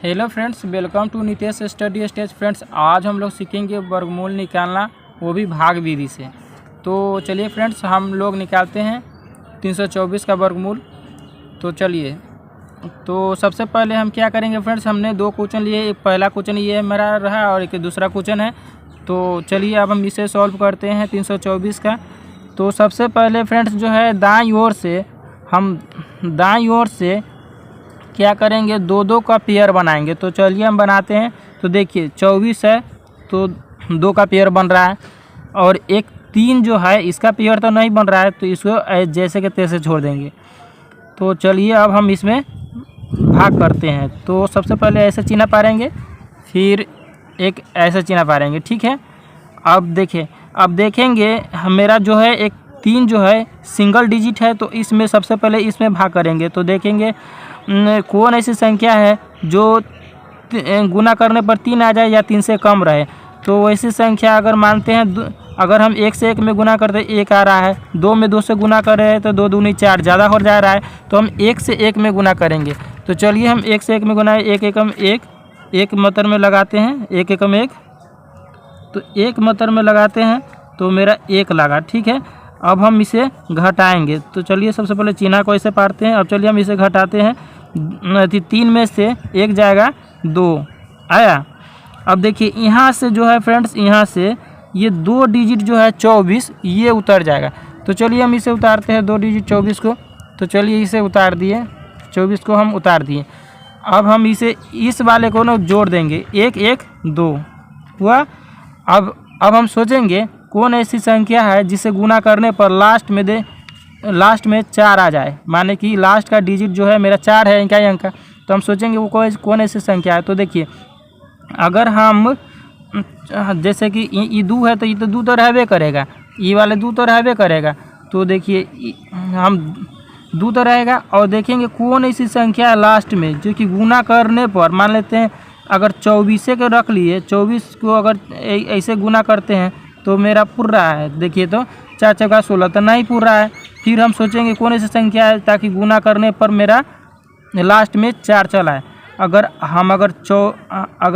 Hello friends, welcome to Nitesh study stage. Friends, आज हम लोग सीखेंगे वर्गमूल निकालना, वो भी भाग विधि से। तो चलिए फ्रेंड्स, हम लोग निकालते हैं 324 का वर्गमूल। तो चलिए, तो सबसे पहले हम क्या करेंगे फ्रेंड्स, हमने दो क्वेश्चन लिए। एक पहला क्वेश्चन ये मेरा रहा और एक दूसरा क्वेश्चन है। तो चलिए अब हम इसे सॉल्व करते हैं 324 का। तो सबसे पहले फ्रेंड्स जो है दाईं ओर से क्या करेंगे, दो दो का पेयर बनाएंगे। तो चलिए हम बनाते हैं। तो देखिए 24 है तो दो का पेयर बन रहा है, और एक 3 जो है इसका पेयर तो नहीं बन रहा है, तो इसको जैसे के तैसे छोड़ देंगे। तो चलिए अब हम इसमें भाग करते हैं। तो सबसे पहले ऐसे चिन्ह पारेंगे, फिर एक ऐसे चिन्ह पारेंगे, ठीक है। अब देखिए, अब देखेंगे मेरा जो है एक 3 जो है सिंगल डिजिट है, तो इसमें सबसे पहले इसमें भाग करेंगे। तो देखेंगे कौन ऐसी संख्या है जो गुना करने पर 3 आ जाए या 3 से कम रहे। तो वैसी संख्या अगर मानते हैं, अगर हम 1 से 1 में गुना करते 1 आ रहा है, 2 में 2 से गुना कर रहे हैं तो 2 दूनी 4 ज़्यादा हो जा रहा है, तो हम 1 से 1 में गुना करेंगे। तो चलिए हम 1 से 1 में गुना, 1 एकम 1, एक मतर में लगाते हैं, 1 एकम 1, तो 1 मतर में लगाते हैं तो मेरा 1 लगा, ठीक है। अब हम इसे घटाएंगे। तो चलिए सबसे पहले चिन्ह को ऐसे पारते हैं। अब चलिए हम इसे घटाते हैं। 3 में से 1 जाएगा 2 आया। अब देखिए यहाँ से जो है फ्रेंड्स, यहाँ से ये 2 डिजिट जो है 24 ये उतर जाएगा। तो चलिए हम इसे उतारते हैं 2 डिजिट 24 को। तो चलिए इसे उतार दिए, 24 को हम उतार दिए। अब हम इसे इस वाले को ना जोड़ देंगे, 1 1 2 हुआ। अब हम सोचेंगे कौन ऐसी संख्या है जिसे गुना करने पर लास्ट में 4 आ जाए, माने कि लास्ट का डिजिट जो है मेरा 4 है इनका अंक का। तो हम सोचेंगे वो कौन ऐसी संख्या है। तो देखिए, अगर हम जैसे कि ये 2 है तो ये तो 2 तो रहबे करेगा, ये वाले 2 तो रहबे करेगा। तो देखिए हम 2 तो रहेगा, और देखेंगे कौन ऐसी संख्या है लास्ट में जो कि गुना करने पर, मान लेते हैं अगर 24 को रख लिए, 24 को अगर ऐसे गुना करते हैं तो मेरा पुर रहा है। देखिए तो 4 चौका 16 तो नहीं पुर रहा है। फिर हम सोचेंगे कौन ऐसी संख्या है ताकि गुना करने पर मेरा लास्ट में 4 चला है। अगर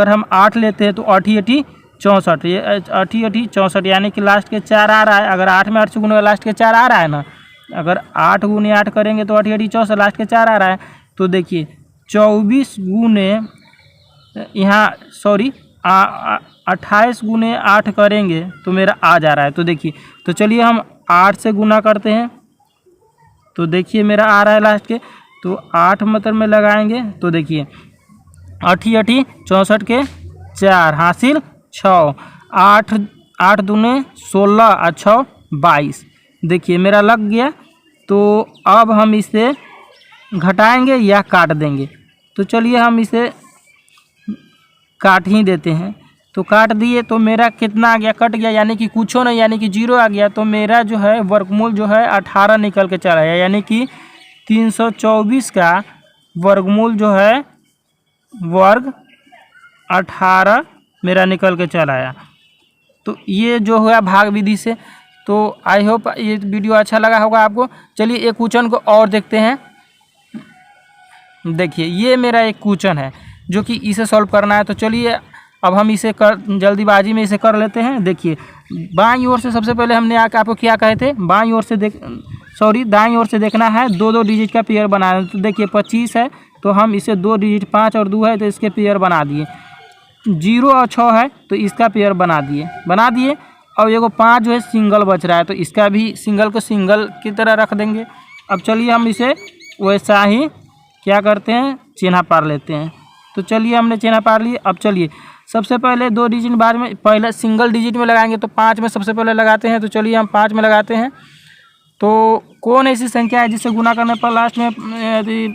हम 8 लेते हैं तो 8 8 64, ये 8 8 64 यानी कि लास्ट के 4 आ रहा है। अगर 8 में 8 से गुना लास्ट के 4 आ रहा है ना, अगर 8 गुने 8 करेंगे तो 8 8 64 लास्ट के 4 आ रहा है। तो देखिए 24 गुने यहाँ 28 गुने 8 करेंगे तो मेरा आ जा रहा है। तो देखिए, तो चलिए हम 8 से गुना करते हैं। तो देखिए मेरा आ रहा है लास्ट के, तो 8 मतलब में लगाएंगे। तो देखिए 8 8 64 के 4 हासिल 6, 8 दूने 16 और 6 22। देखिए मेरा लग गया। तो अब हम इसे घटाएंगे या काट देंगे। तो चलिए हम इसे काट ही देते हैं। तो काट दिए तो मेरा कितना आ गया, कट गया, यानी कि कुछ नहीं, यानी कि 0 आ गया। तो मेरा जो है वर्गमूल जो है 18 निकल के चला आया, यानी कि 324 का वर्गमूल जो है वर्ग 18 मेरा निकल के चला आया। तो ये जो हुआ भाग विधि से। तो आई होप ये वीडियो अच्छा लगा होगा आपको। चलिए एक क्वेश्चन को और देखते हैं। देखिए ये मेरा एक क्वेश्चन है जो कि इसे सॉल्व करना है। तो चलिए अब हम इसे जल्दीबाजी में इसे कर लेते हैं। देखिए बाईं ओर से सबसे पहले हमने आपको क्या कहे थे, दाईं ओर से देखना है, 2 2 डिजिट का पेयर बनाना है। तो देखिए 25 है तो हम इसे 2 डिजिट 5 और 2 है तो इसके पेयर बना दिए। 0 और 6 है तो इसका पेयर बना दिए। और एगो 5 जो है सिंगल बच रहा है, तो इसका भी सिंगल को सिंगल की तरह रख देंगे। अब चलिए हम इसे वैसा ही क्या करते हैं, चिन्ह पार लेते हैं। तो चलिए हमने चिन्ह पार लिए। अब चलिए सबसे पहले 2 डिजिट बाद में, पहले सिंगल डिजिट में लगाएंगे तो 5 में सबसे पहले लगाते हैं। तो चलिए हम 5 में लगाते हैं। तो कौन ऐसी संख्या है जिसे गुना करने पर लास्ट में यदि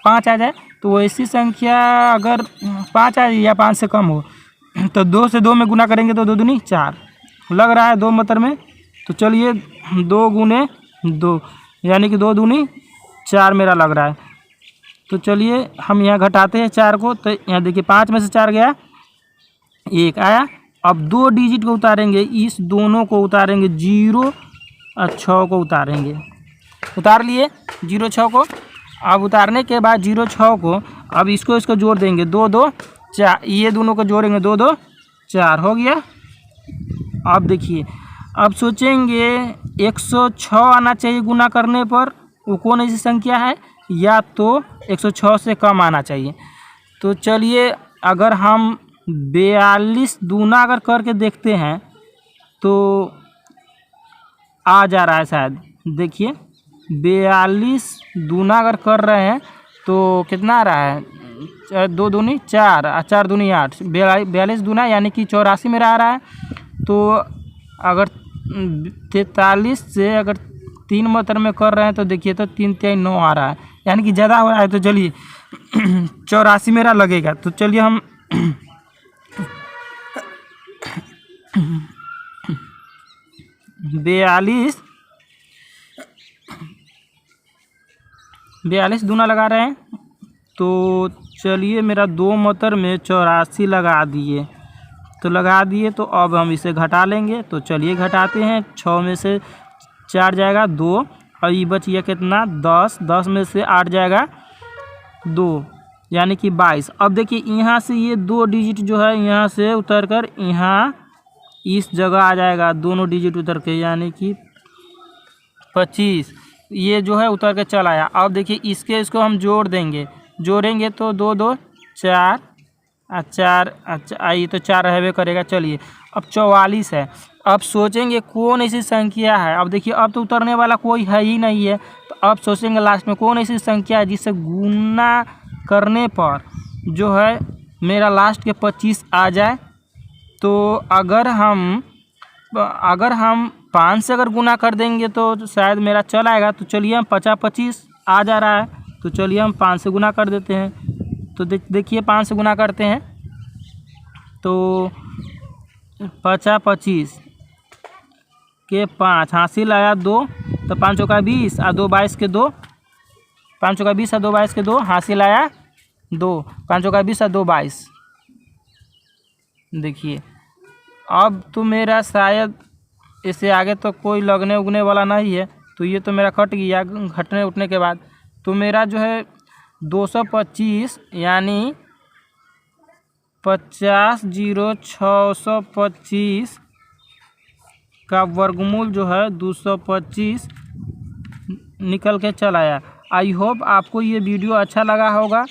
5 आ जाए। तो ऐसी संख्या अगर 5 आ जाए या 5 से कम हो तो 2 से 2 में गुना करेंगे तो 2 दूनी 4 लग रहा है 2 मतलब में। तो चलिए 2 गुने 2 यानी कि 2 दूनी 4 मेरा लग रहा है। तो चलिए हम यहाँ घटाते हैं 4 को। तो यहाँ देखिए 5 में से 4 गया, 1 आया। अब 2 डिजिट को उतारेंगे, इस दोनों को उतारेंगे, 0 और 6 को उतारेंगे। उतार लिए 0 6 को। अब उतारने के बाद 0,6 को अब इसको जोड़ देंगे, 2 2 4, ये दोनों को जोड़ेंगे 2 2 4 हो गया। अब देखिए, अब सोचेंगे 106 आना चाहिए गुना करने पर, वो कौन ऐसी संख्या है, या तो 106 से कम आना चाहिए। तो चलिए अगर हम 42 दूना अगर करके देखते हैं तो आ जा रहा है शायद। देखिए 42 दूना अगर कर रहे हैं तो कितना आ रहा है, 2 दूनी 4 और 4 दूनी 8, 42 दूना यानी कि 84 मेरा आ रहा है। तो अगर 43 से अगर 3 मात्रा में कर रहे हैं तो देखिए तो 3 3 9 आ रहा है, यानी कि ज़्यादा हो रहा है। तो चलिए 84 मेरा लगेगा। तो चलिए हम 42 दूना लगा रहे हैं। तो चलिए मेरा 2 मात्रा में 84 लगा दिए, तो लगा दिए। तो अब हम इसे घटा लेंगे। तो चलिए घटाते हैं, 6 में से 4 जाएगा 2, और ये बच गया कितना 10, 10 में से 8 जाएगा 2, यानी कि 22। अब देखिए यहाँ से ये 2 डिजिट जो है यहाँ से उतर कर यहाँ इस जगह आ जाएगा, दोनों डिजिट उतर के, यानी कि 25 ये जो है उतर के चला आया। अब देखिए इसको हम जोड़ देंगे, जोड़ेंगे तो 2 2 4 4, अच्छा ये तो 4 रहबे करेगा। चलिए अब 44 है। अब सोचेंगे कौन ऐसी संख्या है, अब देखिए अब तो उतरने वाला कोई है ही नहीं है। तो अब सोचेंगे लास्ट में कौन ऐसी संख्या है जिससे गुना करने पर जो है मेरा लास्ट के 25 आ जाए। तो अगर हम 5 से अगर गुना कर देंगे तो शायद मेरा चल आएगा। तो चलिए हम 50 25 आ जा रहा है, तो चलिए हम 5 से गुना कर देते हैं। तो देखिए 5 से गुना करते हैं तो 50 25 के 5 हासिल आया 2, तो 5 चौका 20 और 2 22 के 2, 5 चौका 20 और 2 22 के 2 हासिल आया 2, 5 चौका 20 और 2 22। देखिए अब तो मेरा शायद इससे आगे तो कोई लगने उगने वाला नहीं है। तो ये तो मेरा कट गया घटने उठने के बाद। तो मेरा जो है 225 यानी 50 0 625 का वर्गमूल जो है 225 निकल के चला आया। आई होप आपको ये वीडियो अच्छा लगा होगा।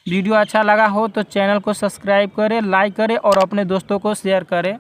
वीडियो अच्छा लगा हो तो चैनल को सब्सक्राइब करें, लाइक करें और अपने दोस्तों को शेयर करें।